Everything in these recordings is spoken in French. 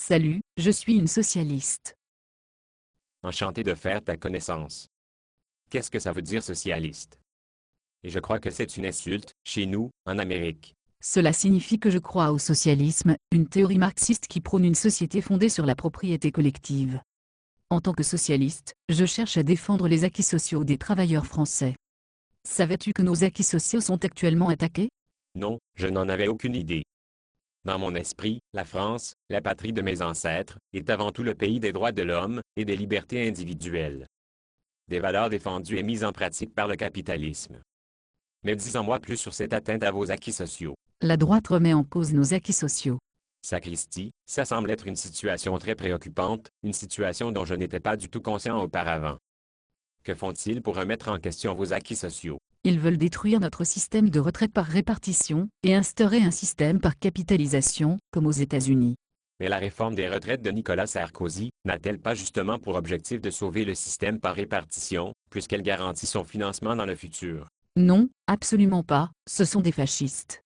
Salut, je suis une socialiste. Enchanté de faire ta connaissance. Qu'est-ce que ça veut dire socialiste? Et je crois que c'est une insulte, chez nous, en Amérique. Cela signifie que je crois au socialisme, une théorie marxiste qui prône une société fondée sur la propriété collective. En tant que socialiste, je cherche à défendre les acquis sociaux des travailleurs français. Savais-tu que nos acquis sociaux sont actuellement attaqués? Non, je n'en avais aucune idée. Dans mon esprit, la France, la patrie de mes ancêtres, est avant tout le pays des droits de l'homme et des libertés individuelles. Des valeurs défendues et mises en pratique par le capitalisme. Mais dis-en-moi plus sur cette atteinte à vos acquis sociaux. La droite remet en cause nos acquis sociaux. Sacristi, ça semble être une situation très préoccupante, une situation dont je n'étais pas du tout conscient auparavant. Que font-ils pour remettre en question vos acquis sociaux? Ils veulent détruire notre système de retraite par répartition et instaurer un système par capitalisation, comme aux États-Unis. Mais la réforme des retraites de Nicolas Sarkozy n'a-t-elle pas justement pour objectif de sauver le système par répartition, puisqu'elle garantit son financement dans le futur? Non, absolument pas, ce sont des fascistes.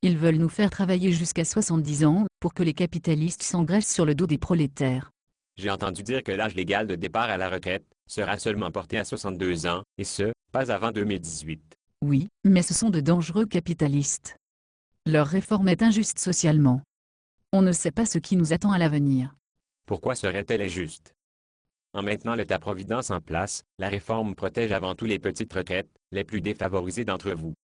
Ils veulent nous faire travailler jusqu'à 70 ans, pour que les capitalistes s'engraissent sur le dos des prolétaires. J'ai entendu dire que l'âge légal de départ à la retraite sera seulement porté à 62 ans, et ce, pas avant 2018. Oui, mais ce sont de dangereux capitalistes. Leur réforme est injuste socialement. On ne sait pas ce qui nous attend à l'avenir. Pourquoi serait-elle injuste? En maintenant l'État-providence en place, la réforme protège avant tout les petites retraites, les plus défavorisées d'entre vous.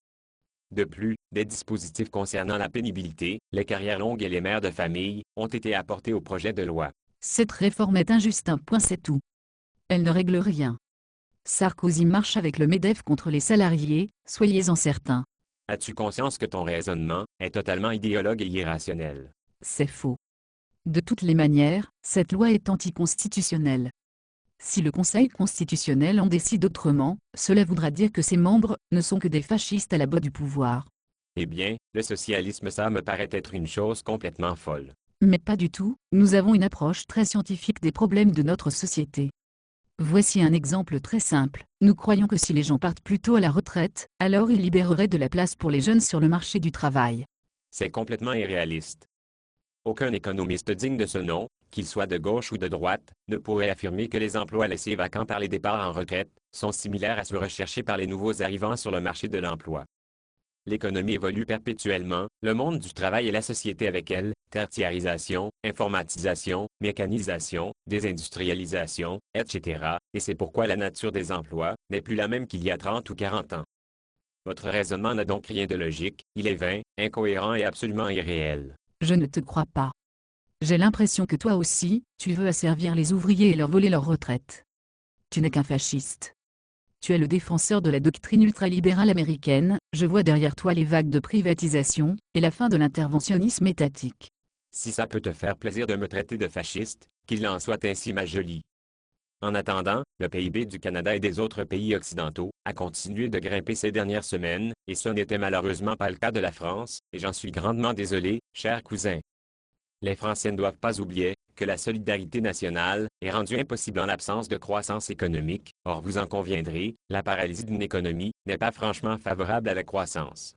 De plus, des dispositifs concernant la pénibilité, les carrières longues et les mères de famille ont été apportés au projet de loi. Cette réforme est injuste, un point c'est tout. Elle ne règle rien. Sarkozy marche avec le MEDEF contre les salariés, soyez-en certains. As-tu conscience que ton raisonnement est totalement idéologue et irrationnel? C'est faux. De toutes les manières, cette loi est anticonstitutionnelle. Si le Conseil constitutionnel en décide autrement, cela voudra dire que ses membres ne sont que des fascistes à la botte du pouvoir. Eh bien, le socialisme, ça me paraît être une chose complètement folle. Mais pas du tout, nous avons une approche très scientifique des problèmes de notre société. Voici un exemple très simple. Nous croyons que si les gens partent plus tôt à la retraite, alors ils libéreraient de la place pour les jeunes sur le marché du travail. C'est complètement irréaliste. Aucun économiste digne de ce nom, qu'il soit de gauche ou de droite, ne pourrait affirmer que les emplois laissés vacants par les départs en retraite sont similaires à ceux recherchés par les nouveaux arrivants sur le marché de l'emploi. L'économie évolue perpétuellement, le monde du travail et la société avec elle, tertiarisation, informatisation, mécanisation, désindustrialisation, etc., et c'est pourquoi la nature des emplois n'est plus la même qu'il y a 30 ou 40 ans. Votre raisonnement n'a donc rien de logique, il est vain, incohérent et absolument irréel. Je ne te crois pas. J'ai l'impression que toi aussi, tu veux asservir les ouvriers et leur voler leur retraite. Tu n'es qu'un fasciste. Tu es le défenseur de la doctrine ultralibérale américaine, je vois derrière toi les vagues de privatisation, et la fin de l'interventionnisme étatique. Si ça peut te faire plaisir de me traiter de fasciste, qu'il en soit ainsi ma jolie. En attendant, le PIB du Canada et des autres pays occidentaux a continué de grimper ces dernières semaines, et ce n'était malheureusement pas le cas de la France, et j'en suis grandement désolé, cher cousin. Les Français ne doivent pas oublier que la solidarité nationale est rendue impossible en l'absence de croissance économique, or vous en conviendrez, la paralysie d'une économie n'est pas franchement favorable à la croissance.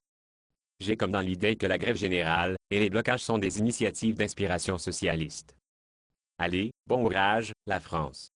J'ai comme dans l'idée que la grève générale et les blocages sont des initiatives d'inspiration socialiste. Allez, bon courage, la France.